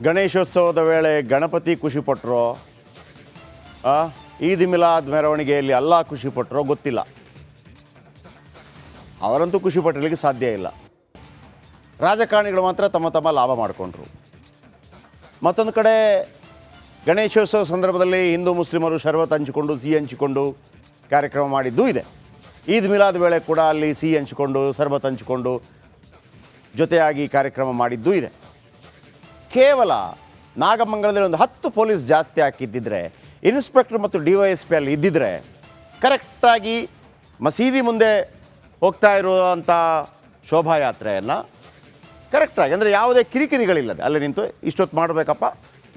ಗಣೇಶೋತ್ಸವದ ವೇಳೆ ಗಣಪತಿ ಖುಷಿಪಟ್ಟರೋ ಈದ್ ಮಿಲಾದ್ ಮೆರವಣಿಗೆಯಲ್ಲಿ ಅಲ್ಲಾ ಖುಷಿಪಟ್ಟರೋ ಗೊತ್ತಿಲ್ಲ. ಅವರಂತೂ ಖುಷಿಪಟ್ಟಲಿಕ್ಕೆ ಸಾಧ್ಯ ಇಲ್ಲ. ರಾಜಕಾರಣಿಗಳು ಮಾತ್ರ ತಮ್ಮ ತಮ್ಮ ಲಾಭ ಮಾಡಿಕೊಂಡ್ರು. ಮತ್ತೊಂದು ಕಡೆ ಗಣೇಶೋತ್ಸವ ಸಂದರ್ಭದಲ್ಲಿ ಹಿಂದೂ ಮುಸ್ಲಿಮರು ಶರ್ಬತ್ ಹಂಚಿಕೊಂಡು ಸಿಹಿ ಹಂಚಿಕೊಂಡು ಕಾರ್ಯಕ್ರಮ ಮಾಡಿದ್ದೂ ಇದೆ. ಈದ್ ಮಿಲಾದ್ ವೇಳೆ ಕೂಡ ಅಲ್ಲಿ ಸಿಹಿ ಹಂಚಿಕೊಂಡು ಶರ್ಬತ್ ಹಂಚಿಕೊಂಡು ಜೊತೆಯಾಗಿ ಕಾರ್ಯಕ್ರಮ ಮಾಡಿದ್ದೂ ಇದೆ. ಕೇವಲ ನಾಗಮಂಗಲದಲ್ಲಿ ಒಂದು 10 ಪೊಲೀಸ್ ಜಾಸ್ತಿ ಹಾಕಿದ್ದಿದ್ರೆ, ಇನ್ಸ್ಪೆಕ್ಟರ್ ಮತ್ತು DYSP ಅಲ್ಲಿ ಇದ್ದಿದ್ರೆ ಕರೆಕ್ಟಾಗಿ ಮಸೀದಿ ಮುಂದೆ ಹೋಗ್ತಾ ಇರುವಂಥ ಶೋಭಾಯಾತ್ರೆಯನ್ನು ಕರೆಕ್ಟಾಗಿ, ಅಂದರೆ ಯಾವುದೇ ಕಿರಿಕಿರಿಗಳಿಲ್ಲದೆ ಅಲ್ಲಿ ನಿಂತು ಇಷ್ಟೊತ್ತು ಮಾಡಬೇಕಪ್ಪ,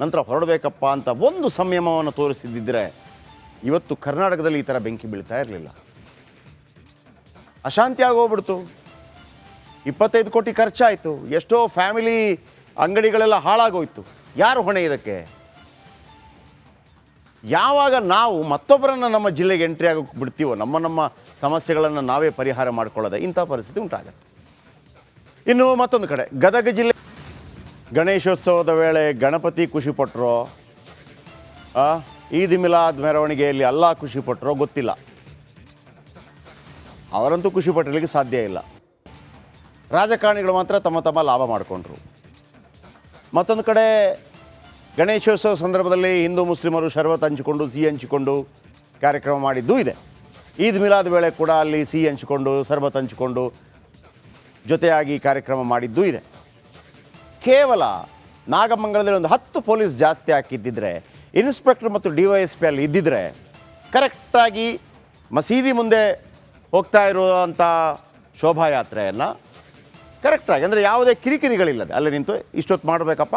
ನಂತರ ಹೊರಡಬೇಕಪ್ಪ ಅಂತ ಒಂದು ಸಂಯಮವನ್ನು ತೋರಿಸಿದ್ದಿದ್ರೆ ಇವತ್ತು ಕರ್ನಾಟಕದಲ್ಲಿ ಈ ಥರ ಬೆಂಕಿ ಬೀಳ್ತಾ ಇರಲಿಲ್ಲ. ಅಶಾಂತಿ ಆಗೋಗ್ಬಿಡ್ತು. 25 ಕೋಟಿ ಖರ್ಚಾಯಿತು. ಎಷ್ಟೋ ಫ್ಯಾಮಿಲಿ ಅಂಗಡಿಗಳೆಲ್ಲ ಹಾಳಾಗೋಯ್ತು. ಯಾರು ಹೊಣೆ ಇದಕ್ಕೆ? ಯಾವಾಗ ನಾವು ಮತ್ತೊಬ್ಬರನ್ನು ನಮ್ಮ ಜಿಲ್ಲೆಗೆ ಎಂಟ್ರಿ ಆಗೋಕ್ಕೆ ಬಿಡ್ತೀವೋ, ನಮ್ಮ ಸಮಸ್ಯೆಗಳನ್ನು ನಾವೇ ಪರಿಹಾರ ಮಾಡ್ಕೊಳ್ಳೋದೆ ಇಂಥ ಪರಿಸ್ಥಿತಿ ಉಂಟಾಗುತ್ತೆ. ಇನ್ನು ಮತ್ತೊಂದು ಕಡೆ ಗದಗ ಜಿಲ್ಲೆ ಗಣೇಶೋತ್ಸವದ ವೇಳೆ ಗಣಪತಿ ಖುಷಿಪಟ್ಟರೋ ಈದ್ ಮಿಲಾದ್ ಮೆರವಣಿಗೆಯಲ್ಲಿ ಅಲ್ಲಾ ಖುಷಿಪಟ್ಟರೋ ಗೊತ್ತಿಲ್ಲ. ಅವರಂತೂ ಖುಷಿಪಟ್ಟಲಿಕ್ಕೆ ಸಾಧ್ಯ ಇಲ್ಲ. ರಾಜಕಾರಣಿಗಳು ಮಾತ್ರ ತಮ್ಮ ತಮ್ಮ ಲಾಭ ಮಾಡಿಕೊಂಡ್ರು. ಮತ್ತೊಂದು ಕಡೆ ಗಣೇಶೋತ್ಸವ ಸಂದರ್ಭದಲ್ಲಿ ಹಿಂದೂ ಮುಸ್ಲಿಮರು ಶರ್ಬತ್ ಹಂಚಿಕೊಂಡು ಸಿಹಿ ಹಂಚಿಕೊಂಡು ಕಾರ್ಯಕ್ರಮ ಮಾಡಿದ್ದೂ ಇದೆ. ಈದ್ ಮಿಲಾದ್ ವೇಳೆ ಕೂಡ ಅಲ್ಲಿ ಸಿಹಿ ಹಂಚಿಕೊಂಡು ಶರ್ಬತ್ ಹಂಚಿಕೊಂಡು ಜೊತೆಯಾಗಿ ಕಾರ್ಯಕ್ರಮ ಮಾಡಿದ್ದೂ ಇದೆ. ಕೇವಲ ನಾಗಮಂಗಲದಲ್ಲಿ ಒಂದು 10 ಪೊಲೀಸ್ ಜಾಸ್ತಿ ಹಾಕಿದ್ದಿದ್ರೆ, ಇನ್ಸ್ಪೆಕ್ಟರ್ ಮತ್ತು DYSP ಅಲ್ಲಿ ಇದ್ದಿದ್ರೆ ಕರೆಕ್ಟಾಗಿ ಮಸೀದಿ ಮುಂದೆ ಹೋಗ್ತಾ ಇರುವಂಥ ಶೋಭಾಯಾತ್ರೆಯನ್ನು ಕರೆಕ್ಟಾಗಿ, ಅಂದರೆ ಯಾವುದೇ ಕಿರಿಕಿರಿಗಳಿಲ್ಲದೆ ಅಲ್ಲಿ ನಿಂತು ಇಷ್ಟೊತ್ತು ಮಾಡಬೇಕಪ್ಪ,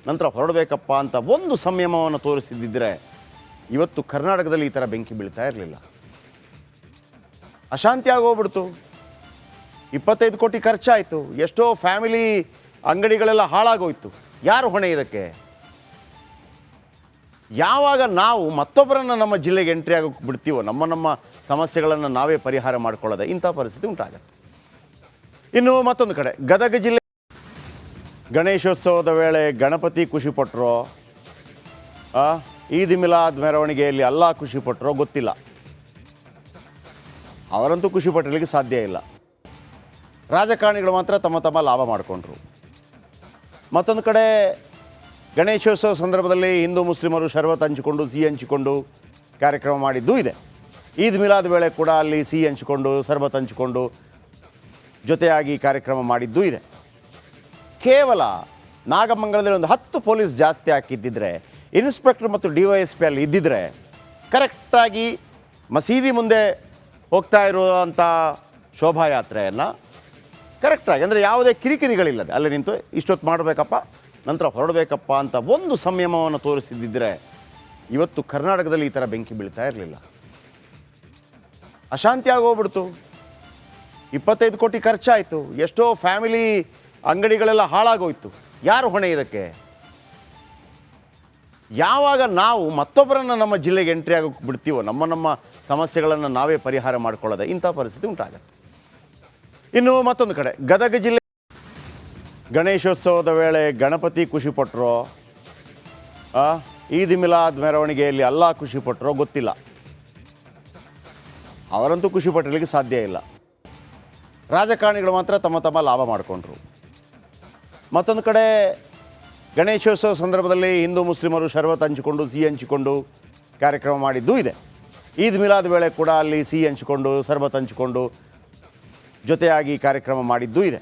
ನಂತರ ಹೊರಡಬೇಕಪ್ಪ ಅಂತ ಒಂದು ಸಂಯಮವನ್ನು ತೋರಿಸಿದ್ದಿದ್ರೆ ಇವತ್ತು ಕರ್ನಾಟಕದಲ್ಲಿ ಈ ಥರ ಬೆಂಕಿ ಬೀಳ್ತಾ ಇರಲಿಲ್ಲ. ಅಶಾಂತಿ ಆಗೋಗ್ಬಿಡ್ತು. 25 ಕೋಟಿ ಖರ್ಚಾಯಿತು. ಎಷ್ಟೋ ಫ್ಯಾಮಿಲಿ ಅಂಗಡಿಗಳೆಲ್ಲ ಹಾಳಾಗೋಯ್ತು. ಯಾರು ಹೊಣೆ ಇದಕ್ಕೆ? ಯಾವಾಗ ನಾವು ಮತ್ತೊಬ್ಬರನ್ನು ನಮ್ಮ ಜಿಲ್ಲೆಗೆ ಎಂಟ್ರಿ ಆಗೋಕ್ಕೆ ಬಿಡ್ತೀವೋ, ನಮ್ಮ ಸಮಸ್ಯೆಗಳನ್ನು ನಾವೇ ಪರಿಹಾರ ಮಾಡ್ಕೊಳ್ಳೋದೆ ಇಂಥ ಪರಿಸ್ಥಿತಿ ಉಂಟಾಗುತ್ತೆ. ಇನ್ನು ಮತ್ತೊಂದು ಕಡೆ ಗದಗ ಜಿಲ್ಲೆ ಗಣೇಶೋತ್ಸವದ ವೇಳೆ ಗಣಪತಿ ಖುಷಿಪಟ್ಟರೋ ಈದ್ ಮಿಲಾದ್ ಮೆರವಣಿಗೆಯಲ್ಲಿ ಅಲ್ಲಾ ಖುಷಿಪಟ್ಟರೋ ಗೊತ್ತಿಲ್ಲ. ಅವರಂತೂ ಖುಷಿಪಟ್ಟಲಿಕ್ಕೆ ಸಾಧ್ಯ ಇಲ್ಲ. ರಾಜಕಾರಣಿಗಳು ಮಾತ್ರ ತಮ್ಮ ತಮ್ಮ ಲಾಭ ಮಾಡಿಕೊಂಡ್ರು. ಮತ್ತೊಂದು ಕಡೆ ಗಣೇಶೋತ್ಸವ ಸಂದರ್ಭದಲ್ಲಿ ಹಿಂದೂ ಮುಸ್ಲಿಮರು ಶರ್ಬತ್ ಹಂಚಿಕೊಂಡು ಸಿಹಿ ಹಂಚಿಕೊಂಡು ಕಾರ್ಯಕ್ರಮ ಮಾಡಿದ್ದೂ ಇದೆ. ಈದ್ ಮಿಲಾದ್ ವೇಳೆ ಕೂಡ ಅಲ್ಲಿ ಸಿಹಿ ಹಂಚಿಕೊಂಡು ಶರ್ಬತ್ ಹಂಚಿಕೊಂಡು ಜೊತೆಯಾಗಿ ಕಾರ್ಯಕ್ರಮ ಮಾಡಿದ್ದೂ ಇದೆ. ಕೇವಲ ನಾಗಮಂಗಲದಲ್ಲಿ ಒಂದು 10 ಪೊಲೀಸ್ ಜಾಸ್ತಿ ಹಾಕಿದ್ದಿದ್ರೆ, ಇನ್ಸ್ಪೆಕ್ಟರ್ ಮತ್ತು DYSP ಅಲ್ಲಿ ಇದ್ದಿದ್ರೆ ಕರೆಕ್ಟಾಗಿ ಮಸೀದಿ ಮುಂದೆ ಹೋಗ್ತಾ ಇರುವಂಥ ಶೋಭಾಯಾತ್ರೆಯನ್ನು ಕರೆಕ್ಟಾಗಿ, ಅಂದರೆ ಯಾವುದೇ ಕಿರಿಕಿರಿಗಳಿಲ್ಲದೆ ಅಲ್ಲಿ ನಿಂತು ಇಷ್ಟೊತ್ತು ಮಾಡಬೇಕಪ್ಪ, ನಂತರ ಹೊರಡಬೇಕಪ್ಪ ಅಂತ ಒಂದು ಸಂಯಮವನ್ನು ತೋರಿಸಿದ್ದಿದ್ರೆ ಇವತ್ತು ಕರ್ನಾಟಕದಲ್ಲಿ ಈ ಥರ ಬೆಂಕಿ ಬೀಳ್ತಾ ಇರಲಿಲ್ಲ. ಅಶಾಂತಿ ಆಗೋಗ್ಬಿಡ್ತು. 25 ಕೋಟಿ ಖರ್ಚಾಯಿತು. ಎಷ್ಟೋ ಫ್ಯಾಮಿಲಿ ಅಂಗಡಿಗಳೆಲ್ಲ ಹಾಳಾಗೋಯ್ತು. ಯಾರು ಹೊಣೆ ಇದಕ್ಕೆ? ಯಾವಾಗ ನಾವು ಮತ್ತೊಬ್ಬರನ್ನು ನಮ್ಮ ಜಿಲ್ಲೆಗೆ ಎಂಟ್ರಿ ಆಗೋಕ್ಕೆ ಬಿಡ್ತೀವೋ, ನಮ್ಮ ಸಮಸ್ಯೆಗಳನ್ನು ನಾವೇ ಪರಿಹಾರ ಮಾಡ್ಕೊಳ್ಳೋದೆ ಇಂಥ ಪರಿಸ್ಥಿತಿ ಉಂಟಾಗುತ್ತೆ. ಇನ್ನು ಮತ್ತೊಂದು ಕಡೆ ಗದಗ ಜಿಲ್ಲೆ ಗಣೇಶೋತ್ಸವದ ವೇಳೆ ಗಣಪತಿ ಖುಷಿಪಟ್ಟರೋ ಈದ್ ಮಿಲಾದ್ ಮೆರವಣಿಗೆಯಲ್ಲಿ ಅಲ್ಲಾ ಖುಷಿಪಟ್ಟರೋ ಗೊತ್ತಿಲ್ಲ. ಅವರಂತೂ ಖುಷಿಪಟ್ಟಲಿಕ್ಕೆ ಸಾಧ್ಯ ಇಲ್ಲ. ರಾಜಕಾರಣಿಗಳು ಮಾತ್ರ ತಮ್ಮ ತಮ್ಮ ಲಾಭ ಮಾಡಿಕೊಂಡ್ರು. ಮತ್ತೊಂದು ಕಡೆ ಗಣೇಶೋತ್ಸವ ಸಂದರ್ಭದಲ್ಲಿ ಹಿಂದೂ ಮುಸ್ಲಿಮರು ಶರ್ಬತ್ ಹಂಚಿಕೊಂಡು ಸಿಹಿ ಹಂಚಿಕೊಂಡು ಕಾರ್ಯಕ್ರಮ ಮಾಡಿದ್ದೂ ಇದೆ. ಈದ್ ಮಿಲಾದ್ ವೇಳೆ ಕೂಡ ಅಲ್ಲಿ ಸಿಹಿ ಹಂಚಿಕೊಂಡು ಶರ್ಬತ್ ಹಂಚಿಕೊಂಡು ಜೊತೆಯಾಗಿ ಕಾರ್ಯಕ್ರಮ ಮಾಡಿದ್ದೂ ಇದೆ.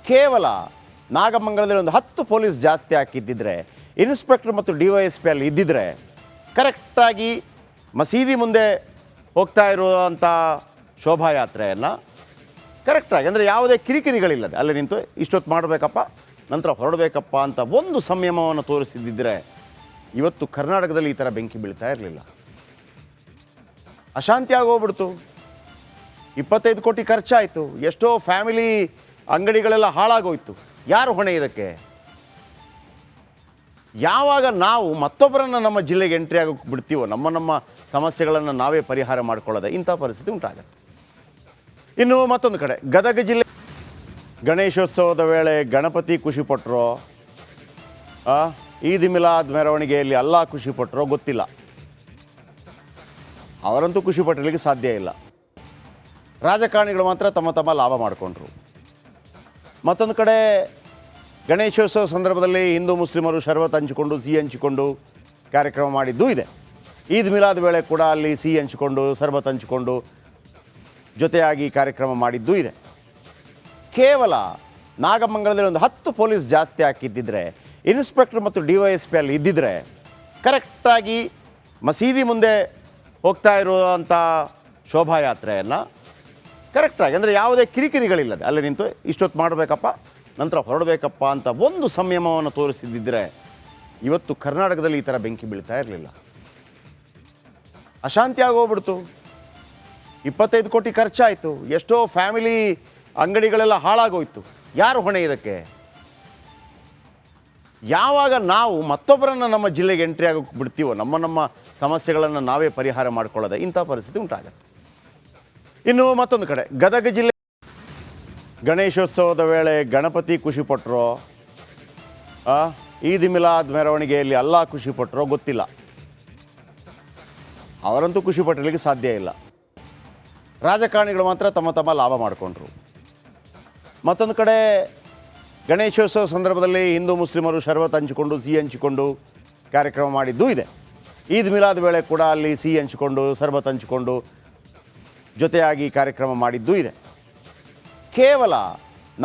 ಕೇವಲ ನಾಗಮಂಗಲದಲ್ಲಿ ಒಂದು 10 ಪೊಲೀಸ್ ಜಾಸ್ತಿ ಹಾಕಿದ್ದಿದ್ರೆ, ಇನ್ಸ್ಪೆಕ್ಟರ್ ಮತ್ತು DYSP ಅಲ್ಲಿ ಇದ್ದಿದ್ರೆ ಕರೆಕ್ಟಾಗಿ ಮಸೀದಿ ಮುಂದೆ ಹೋಗ್ತಾ ಇರುವಂಥ ಶೋಭಾಯಾತ್ರೆಯನ್ನು ಕರೆಕ್ಟಾಗಿ, ಅಂದರೆ ಯಾವುದೇ ಕಿರಿಕಿರಿಗಳಿಲ್ಲದೆ ಅಲ್ಲಿ ನಿಂತು ಇಷ್ಟೊತ್ತು ಮಾಡಬೇಕಪ್ಪ, ನಂತರ ಹೊರಡಬೇಕಪ್ಪ ಅಂತ ಒಂದು ಸಂಯಮವನ್ನು ತೋರಿಸಿದ್ದಿದ್ರೆ ಇವತ್ತು ಕರ್ನಾಟಕದಲ್ಲಿ ಈ ಥರ ಬೆಂಕಿ ಬೀಳ್ತಾ ಇರಲಿಲ್ಲ. ಅಶಾಂತಿ ಆಗೋಗ್ಬಿಡ್ತು. 25 ಕೋಟಿ ಖರ್ಚಾಯಿತು. ಎಷ್ಟೋ ಫ್ಯಾಮಿಲಿ ಅಂಗಡಿಗಳೆಲ್ಲ ಹಾಳಾಗೋಯ್ತು. ಯಾರು ಹೊಣೆ ಇದಕ್ಕೆ? ಯಾವಾಗ ನಾವು ಮತ್ತೊಬ್ಬರನ್ನು ನಮ್ಮ ಜಿಲ್ಲೆಗೆ ಎಂಟ್ರಿ ಆಗೋಕ್ಕೆ ಬಿಡ್ತೀವೋ, ನಮ್ಮ ಸಮಸ್ಯೆಗಳನ್ನು ನಾವೇ ಪರಿಹಾರ ಮಾಡ್ಕೊಳ್ಳೋದೆ ಇಂಥ ಪರಿಸ್ಥಿತಿ ಉಂಟಾಗುತ್ತೆ. ಇನ್ನು ಮತ್ತೊಂದು ಕಡೆ ಗದಗ ಜಿಲ್ಲೆ ಗಣೇಶೋತ್ಸವದ ವೇಳೆ ಗಣಪತಿ ಖುಷಿಪಟ್ಟರೋ ಈದ್ ಮಿಲಾದ್ ಮೆರವಣಿಗೆಯಲ್ಲಿ ಅಲ್ಲಾ ಖುಷಿಪಟ್ಟರೋ ಗೊತ್ತಿಲ್ಲ. ಅವರಂತೂ ಖುಷಿಪಟ್ಟಿರಲಿಕ್ಕೆ ಸಾಧ್ಯ ಇಲ್ಲ. ರಾಜಕಾರಣಿಗಳು ಮಾತ್ರ ತಮ್ಮ ತಮ್ಮ ಲಾಭ ಮಾಡಿಕೊಂಡ್ರು. ಮತ್ತೊಂದು ಕಡೆ ಗಣೇಶೋತ್ಸವ ಸಂದರ್ಭದಲ್ಲಿ ಹಿಂದೂ ಮುಸ್ಲಿಮರು ಶರಬತ್ ಹಂಚಿಕೊಂಡು ಸಿಹಿ ಹಂಚಿಕೊಂಡು ಕಾರ್ಯಕ್ರಮ ಮಾಡಿದ್ದೂ ಇದೆ. ಈದ್ ಮಿಲಾದ್ ವೇಳೆ ಕೂಡ ಅಲ್ಲಿ ಸಿಹಿ ಹಂಚಿಕೊಂಡು ಶರಬತ್ ಹಂಚಿಕೊಂಡು ಜೊತೆಯಾಗಿ ಕಾರ್ಯಕ್ರಮ ಮಾಡಿದ್ದೂ ಇದೆ. ಕೇವಲ ನಾಗಮಂಗಲದಲ್ಲಿ ಒಂದು 10 ಪೊಲೀಸ್ ಜಾಸ್ತಿ ಹಾಕಿದ್ದಿದ್ರೆ, ಇನ್ಸ್ಪೆಕ್ಟರ್ ಮತ್ತು DYSP ಅಲ್ಲಿ ಇದ್ದಿದ್ರೆ ಕರೆಕ್ಟಾಗಿ ಮಸೀದಿ ಮುಂದೆ ಹೋಗ್ತಾ ಇರುವಂಥ ಶೋಭಾಯಾತ್ರೆಯನ್ನು ಕರೆಕ್ಟಾಗಿ, ಅಂದರೆ ಯಾವುದೇ ಕಿರಿಕಿರಿಗಳಿಲ್ಲದೆ ಅಲ್ಲಿ ನಿಂತು ಇಷ್ಟೊತ್ತು ಮಾಡಬೇಕಪ್ಪ, ನಂತರ ಹೊರಡಬೇಕಪ್ಪ ಅಂತ ಒಂದು ಸಂಯಮವನ್ನು ತೋರಿಸಿದ್ದಿದ್ರೆ ಇವತ್ತು ಕರ್ನಾಟಕದಲ್ಲಿ ಈ ಥರ ಬೆಂಕಿ ಬೀಳ್ತಾ ಇರಲಿಲ್ಲ. ಅಶಾಂತಿ ಆಗೋಗ್ಬಿಡ್ತು. 25 ಕೋಟಿ ಖರ್ಚಾಯಿತು. ಎಷ್ಟೋ ಫ್ಯಾಮಿಲಿ ಅಂಗಡಿಗಳೆಲ್ಲ ಹಾಳಾಗೋಯ್ತು. ಯಾರು ಹೊಣೆ ಇದಕ್ಕೆ? ಯಾವಾಗ ನಾವು ಮತ್ತೊಬ್ಬರನ್ನು ನಮ್ಮ ಜಿಲ್ಲೆಗೆ ಎಂಟ್ರಿ ಆಗೋಕ್ಕೆ ಬಿಡ್ತೀವೋ, ನಮ್ಮ ಸಮಸ್ಯೆಗಳನ್ನು ನಾವೇ ಪರಿಹಾರ ಮಾಡ್ಕೊಳ್ಳೋದೆ ಇಂಥ ಪರಿಸ್ಥಿತಿ ಉಂಟಾಗತ್ತೆ. ಇನ್ನು ಮತ್ತೊಂದು ಕಡೆ ಗದಗ ಜಿಲ್ಲೆ ಗಣೇಶೋತ್ಸವದ ವೇಳೆ ಗಣಪತಿ ಖುಷಿಪಟ್ಟರೋ, ಈದ್ ಮಿಲಾದ್ ಮೆರವಣಿಗೆಯಲ್ಲಿ ಅಲ್ಲಾ ಖುಷಿಪಟ್ಟರೋ ಗೊತ್ತಿಲ್ಲ. ಅವರಂತೂ ಖುಷಿಪಟ್ಟಿರಲಿಕ್ಕೆ ಸಾಧ್ಯ ಇಲ್ಲ. ರಾಜಕಾರಣಿಗಳು ಮಾತ್ರ ತಮ್ಮ ತಮ್ಮ ಲಾಭ ಮಾಡಿಕೊಂಡ್ರು. ಮತ್ತೊಂದು ಕಡೆ ಗಣೇಶೋತ್ಸವ ಸಂದರ್ಭದಲ್ಲಿ ಹಿಂದೂ ಮುಸ್ಲಿಮರು ಶರಬತ್ ಹಂಚಿಕೊಂಡು ಸಿಹಿ ಹಂಚಿಕೊಂಡು ಕಾರ್ಯಕ್ರಮ ಮಾಡಿದ್ದೂ ಇದೆ. ಈದ್ ಮಿಲಾದ್ ವೇಳೆ ಕೂಡ ಅಲ್ಲಿ ಸಿಹಿ ಹಂಚಿಕೊಂಡು ಶರಬತ್ ಹಂಚಿಕೊಂಡು ಜೊತೆಯಾಗಿ ಕಾರ್ಯಕ್ರಮ ಮಾಡಿದ್ದೂ ಇದೆ. ಕೇವಲ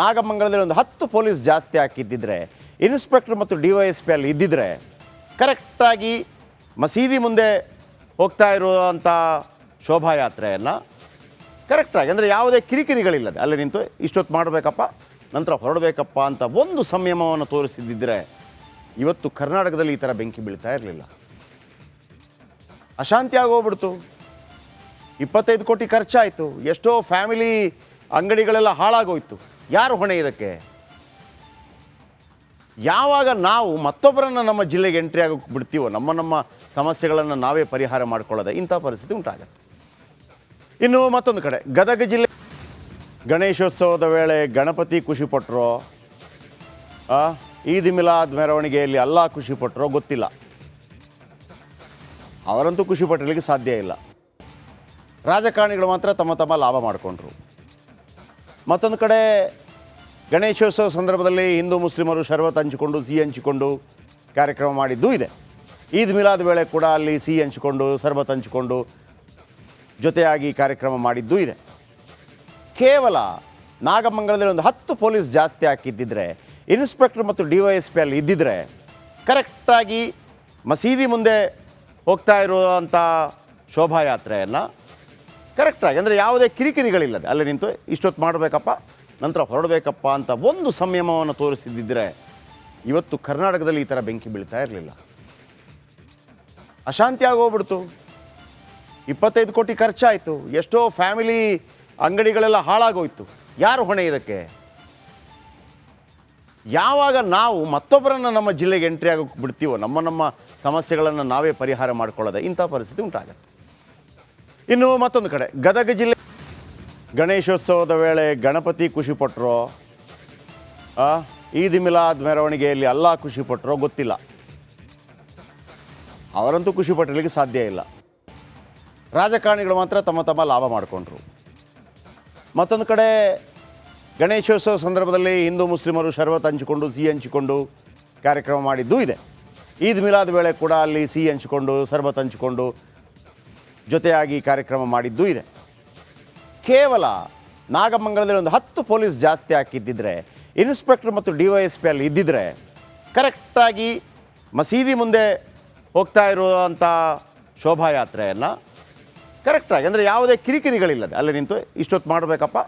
ನಾಗಮಂಗಲದಲ್ಲಿ ಒಂದು 10 ಪೊಲೀಸ್ ಜಾಸ್ತಿ ಹಾಕಿದ್ದಿದ್ರೆ, ಇನ್ಸ್ಪೆಕ್ಟರ್ ಮತ್ತು DYSP ಅಲ್ಲಿ ಇದ್ದಿದ್ರೆ ಕರೆಕ್ಟಾಗಿ ಮಸೀದಿ ಮುಂದೆ ಹೋಗ್ತಾ ಇರುವಂಥ ಶೋಭಾಯಾತ್ರೆಯನ್ನು ಕರೆಕ್ಟಾಗಿ, ಅಂದರೆ ಯಾವುದೇ ಕಿರಿಕಿರಿಗಳಿಲ್ಲದೆ ಅಲ್ಲಿ ನಿಂತು ಇಷ್ಟೊತ್ತು ಮಾಡಬೇಕಪ್ಪ, ನಂತರ ಹೊರಡಬೇಕಪ್ಪ ಅಂತ ಒಂದು ಸಂಯಮವನ್ನು ತೋರಿಸಿದ್ದಿದ್ರೆ ಇವತ್ತು ಕರ್ನಾಟಕದಲ್ಲಿ ಈ ಥರ ಬೆಂಕಿ ಬೀಳ್ತಾ ಇರಲಿಲ್ಲ. ಅಶಾಂತಿ ಆಗೋಗ್ಬಿಡ್ತು. 25 ಕೋಟಿ ಖರ್ಚಾಯಿತು. ಎಷ್ಟೋ ಫ್ಯಾಮಿಲಿ ಅಂಗಡಿಗಳೆಲ್ಲ ಹಾಳಾಗೋಯ್ತು. ಯಾರು ಹೊಣೆ ಇದಕ್ಕೆ? ಯಾವಾಗ ನಾವು ಮತ್ತೊಬ್ಬರನ್ನು ನಮ್ಮ ಜಿಲ್ಲೆಗೆ ಎಂಟ್ರಿ ಆಗೋಕ್ಕೆ ಬಿಡ್ತೀವೋ, ನಮ್ಮ ಸಮಸ್ಯೆಗಳನ್ನು ನಾವೇ ಪರಿಹಾರ ಮಾಡ್ಕೊಳ್ಳೋದೆ ಇಂಥ ಪರಿಸ್ಥಿತಿ ಉಂಟಾಗತ್ತೆ. ಇನ್ನು ಮತ್ತೊಂದು ಕಡೆ ಗದಗ ಜಿಲ್ಲೆ ಗಣೇಶೋತ್ಸವದ ವೇಳೆ ಗಣಪತಿ ಖುಷಿಪಟ್ಟರೋ, ಈದ್ ಮಿಲಾದ್ ಮೆರವಣಿಗೆಯಲ್ಲಿ ಅಲ್ಲಾ ಖುಷಿಪಟ್ಟರೋ ಗೊತ್ತಿಲ್ಲ. ಅವರಂತೂ ಖುಷಿಪಟ್ಟಿರಲಿಕ್ಕೆ ಸಾಧ್ಯ ಇಲ್ಲ. ರಾಜಕಾರಣಿಗಳು ಮಾತ್ರ ತಮ್ಮ ತಮ್ಮ ಲಾಭ ಮಾಡಿಕೊಂಡ್ರು. ಮತ್ತೊಂದು ಕಡೆ ಗಣೇಶೋತ್ಸವ ಸಂದರ್ಭದಲ್ಲಿ ಹಿಂದೂ ಮುಸ್ಲಿಮರು ಶರಬತ್ ಹಂಚಿಕೊಂಡು ಸಿಹಿ ಹಂಚಿಕೊಂಡು ಕಾರ್ಯಕ್ರಮ ಮಾಡಿದ್ದೂ ಇದೆ. ಈದ್ ಮಿಲಾದ್ ವೇಳೆ ಕೂಡ ಅಲ್ಲಿ ಸಿಹಿ ಹಂಚಿಕೊಂಡು ಶರಬತ್ ಹಂಚಿಕೊಂಡು ಜೊತೆಯಾಗಿ ಕಾರ್ಯಕ್ರಮ ಮಾಡಿದ್ದೂ ಇದೆ. ಕೇವಲ ನಾಗಮಂಗಲದಲ್ಲಿ ಒಂದು 10 ಪೊಲೀಸ್ ಜಾಸ್ತಿ ಹಾಕಿದ್ದಿದ್ರೆ, ಇನ್ಸ್ಪೆಕ್ಟರ್ ಮತ್ತು DYSP ಅಲ್ಲಿ ಇದ್ದಿದ್ರೆ ಕರೆಕ್ಟಾಗಿ ಮಸೀದಿ ಮುಂದೆ ಹೋಗ್ತಾ ಇರುವಂಥ ಶೋಭಾಯಾತ್ರೆಯನ್ನು ಕರೆಕ್ಟಾಗಿ, ಅಂದರೆ ಯಾವುದೇ ಕಿರಿಕಿರಿಗಳಿಲ್ಲದೆ ಅಲ್ಲಿ ನಿಂತು ಇಷ್ಟೊತ್ತು ಮಾಡಬೇಕಪ್ಪ, ನಂತರ ಹೊರಡಬೇಕಪ್ಪ ಅಂತ ಒಂದು ಸಂಯಮವನ್ನು ತೋರಿಸಿದ್ದಿದ್ರೆ ಇವತ್ತು ಕರ್ನಾಟಕದಲ್ಲಿ ಈ ಥರ ಬೆಂಕಿ ಬೀಳ್ತಾ ಇರಲಿಲ್ಲ. ಅಶಾಂತಿ ಆಗೋಗ್ಬಿಡ್ತು. 25 ಕೋಟಿ ಖರ್ಚಾಯಿತು. ಎಷ್ಟೋ ಫ್ಯಾಮಿಲಿ ಅಂಗಡಿಗಳೆಲ್ಲ ಹಾಳಾಗೋಯ್ತು. ಯಾರು ಹೊಣೆ ಇದಕ್ಕೆ? ಯಾವಾಗ ನಾವು ಮತ್ತೊಬ್ಬರನ್ನು ನಮ್ಮ ಜಿಲ್ಲೆಗೆ ಎಂಟ್ರಿ ಆಗೋಕ್ಕೆ ಬಿಡ್ತೀವೋ, ನಮ್ಮ ಸಮಸ್ಯೆಗಳನ್ನು ನಾವೇ ಪರಿಹಾರ ಮಾಡ್ಕೊಳ್ಳೋದೆ ಇಂಥ ಪರಿಸ್ಥಿತಿ ಉಂಟಾಗತ್ತೆ. ಇನ್ನು ಮತ್ತೊಂದು ಕಡೆ ಗದಗ ಜಿಲ್ಲೆ ಗಣೇಶೋತ್ಸವದ ವೇಳೆ ಗಣಪತಿ ಖುಷಿಪಟ್ಟರೋ, ಈದ್ ಮಿಲಾದ್ ಮೆರವಣಿಗೆಯಲ್ಲಿ ಅಲ್ಲಾ ಖುಷಿಪಟ್ಟರೋ ಗೊತ್ತಿಲ್ಲ. ಅವರಂತೂ ಖುಷಿಪಟ್ಟಿರಲಿಕ್ಕೆ ಸಾಧ್ಯ ಇಲ್ಲ. ರಾಜಕಾರಣಿಗಳು ಮಾತ್ರ ತಮ್ಮ ತಮ್ಮ ಲಾಭ ಮಾಡಿಕೊಂಡ್ರು. ಮತ್ತೊಂದು ಕಡೆ ಗಣೇಶೋತ್ಸವ ಸಂದರ್ಭದಲ್ಲಿ ಹಿಂದೂ ಮುಸ್ಲಿಮರು ಶರಬತ್ ಹಂಚಿಕೊಂಡು ಸಿಹಿ ಹಂಚಿಕೊಂಡು ಕಾರ್ಯಕ್ರಮ ಮಾಡಿದ್ದೂ ಇದೆ. ಈದ್ ಮಿಲಾದ್ ವೇಳೆ ಕೂಡ ಅಲ್ಲಿ ಸಿಹಿ ಹಂಚಿಕೊಂಡು ಶರಬತ್ ಹಂಚಿಕೊಂಡು ಜೊತೆಯಾಗಿ ಕಾರ್ಯಕ್ರಮ ಮಾಡಿದ್ದೂ ಇದೆ. ಕೇವಲ ನಾಗಮಂಗಲದಲ್ಲಿ ಒಂದು 10 ಪೊಲೀಸ್ ಜಾಸ್ತಿ ಹಾಕಿದ್ದಿದ್ರೆ, ಇನ್ಸ್ಪೆಕ್ಟರ್ ಮತ್ತು DYSP ಅಲ್ಲಿ ಇದ್ದಿದ್ರೆ ಕರೆಕ್ಟಾಗಿ ಮಸೀದಿ ಮುಂದೆ ಹೋಗ್ತಾ ಇರುವಂಥ ಶೋಭಾಯಾತ್ರೆಯನ್ನು ಕರೆಕ್ಟಾಗಿ, ಅಂದರೆ ಯಾವುದೇ ಕಿರಿಕಿರಿಗಳಿಲ್ಲದೆ ಅಲ್ಲಿ ನಿಂತು ಇಷ್ಟೊತ್ತು ಮಾಡಬೇಕಪ್ಪ,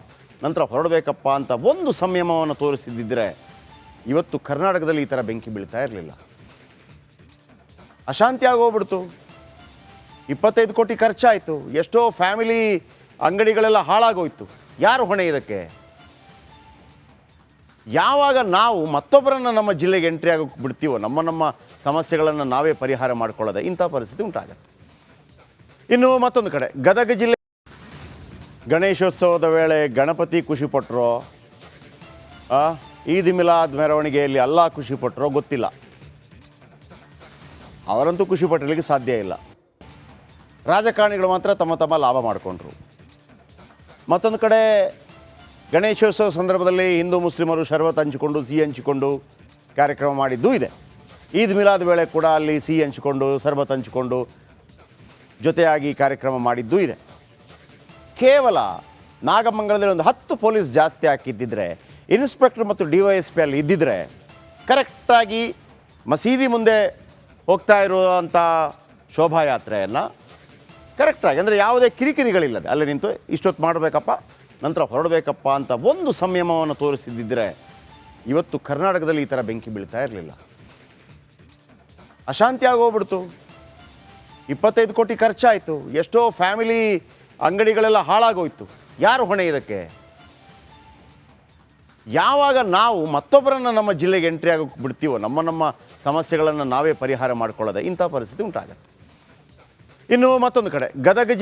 ನಂತರ ಹೊರಡಬೇಕಪ್ಪ ಅಂತ ಒಂದು ಸಂಯಮವನ್ನು ತೋರಿಸಿದ್ದಿದ್ರೆ ಇವತ್ತು ಕರ್ನಾಟಕದಲ್ಲಿ ಈ ಥರ ಬೆಂಕಿ ಬೀಳ್ತಾ ಇರಲಿಲ್ಲ. ಅಶಾಂತಿ ಆಗೋಗ್ಬಿಡ್ತು. 25 ಕೋಟಿ ಖರ್ಚಾಯಿತು. ಎಷ್ಟೋ ಫ್ಯಾಮಿಲಿ ಅಂಗಡಿಗಳೆಲ್ಲ ಹಾಳಾಗೋಯ್ತು. ಯಾರು ಹೊಣೆ ಇದಕ್ಕೆ? ಯಾವಾಗ ನಾವು ಮತ್ತೊಬ್ಬರನ್ನು ನಮ್ಮ ಜಿಲ್ಲೆಗೆ ಎಂಟ್ರಿ ಆಗೋಕ್ಕೆ ಬಿಡ್ತೀವೋ, ನಮ್ಮ ಸಮಸ್ಯೆಗಳನ್ನು ನಾವೇ ಪರಿಹಾರ ಮಾಡ್ಕೊಳ್ಳೋದೆ ಇಂಥ ಪರಿಸ್ಥಿತಿ ಉಂಟಾಗತ್ತೆ. ಇನ್ನು ಮತ್ತೊಂದು ಕಡೆ ಗದಗ ಜಿಲ್ಲೆ ಗಣೇಶೋತ್ಸವದ ವೇಳೆ ಗಣಪತಿ ಖುಷಿಪಟ್ಟರೋ, ಈದ್ ಮಿಲಾದ್ ಮೆರವಣಿಗೆಯಲ್ಲಿ ಅಲ್ಲಾ ಖುಷಿಪಟ್ಟರೋ ಗೊತ್ತಿಲ್ಲ. ಅವರಂತೂ ಖುಷಿ ಪಟ್ಟಿರಲಿಕ್ಕೆ ಸಾಧ್ಯ ಇಲ್ಲ. ರಾಜಕಾರಣಿಗಳು ಮಾತ್ರ ತಮ್ಮ ತಮ್ಮ ಲಾಭ ಮಾಡಿಕೊಂಡ್ರು. ಮತ್ತೊಂದು ಕಡೆ ಗಣೇಶೋತ್ಸವ ಸಂದರ್ಭದಲ್ಲಿ ಹಿಂದೂ ಮುಸ್ಲಿಮರು ಶರ್ಬತ್ ಹಂಚಿಕೊಂಡು ಸಿಹಿ ಹಂಚಿಕೊಂಡು ಕಾರ್ಯಕ್ರಮ ಮಾಡಿದ್ದೂ ಇದೆ. ಈದ್ ಮಿಲಾದ್ ವೇಳೆ ಕೂಡ ಅಲ್ಲಿ ಸಿಹಿ ಹಂಚಿಕೊಂಡು ಶರ್ಬತ್ ಹಂಚಿಕೊಂಡು ಜೊತೆಯಾಗಿ ಕಾರ್ಯಕ್ರಮ ಮಾಡಿದ್ದೂ ಇದೆ. ಕೇವಲ ನಾಗಮಂಗಲದಲ್ಲಿ ಒಂದು 10 ಪೊಲೀಸ್ ಜಾಸ್ತಿ ಹಾಕಿದ್ದಿದ್ರೆ, ಇನ್ಸ್ಪೆಕ್ಟರ್ ಮತ್ತು DYSP ಅಲ್ಲಿ ಇದ್ದಿದ್ರೆ ಕರೆಕ್ಟಾಗಿ ಮಸೀದಿ ಮುಂದೆ ಹೋಗ್ತಾ ಇರುವಂಥ ಶೋಭಾಯಾತ್ರೆಯನ್ನು ಕರೆಕ್ಟಾಗಿ, ಅಂದರೆ ಯಾವುದೇ ಕಿರಿಕಿರಿಗಳಿಲ್ಲದೆ ಅಲ್ಲಿ ನಿಂತು ಇಷ್ಟೊತ್ತು ಮಾಡಬೇಕಪ್ಪ ನಂತರ ಹೊರಡಬೇಕಪ್ಪ ಅಂತ ಒಂದು ಸಂಯಮವನ್ನು ತೋರಿಸಿದ್ದಿದ್ರೆ ಇವತ್ತು ಕರ್ನಾಟಕದಲ್ಲಿ ಈ ಥರ ಬೆಂಕಿ ಬೀಳ್ತಾ ಇರಲಿಲ್ಲ. ಅಶಾಂತಿ ಆಗೋಗ್ಬಿಡ್ತು. 25 ಕೋಟಿ ಖರ್ಚಾಯಿತು. ಎಷ್ಟೋ ಫ್ಯಾಮಿಲಿ ಅಂಗಡಿಗಳೆಲ್ಲ ಹಾಳಾಗೋಯ್ತು. ಯಾರು ಹೊಣೆ ಇದಕ್ಕೆ? ಯಾವಾಗ ನಾವು ಮತ್ತೊಬ್ಬರನ್ನು ನಮ್ಮ ಜಿಲ್ಲೆಗೆ ಎಂಟ್ರಿ ಆಗೋಕ್ಕೆ ಬಿಡ್ತೀವೋ, ನಮ್ಮ ಸಮಸ್ಯೆಗಳನ್ನು ನಾವೇ ಪರಿಹಾರ ಮಾಡ್ಕೊಳ್ಳೋದೆ ಇಂಥ ಪರಿಸ್ಥಿತಿ ಉಂಟಾಗುತ್ತೆ. ಇನ್ನು ಮತ್ತೊಂದು ಕಡೆ ಗದಗ ಜಿಲ್ಲೆ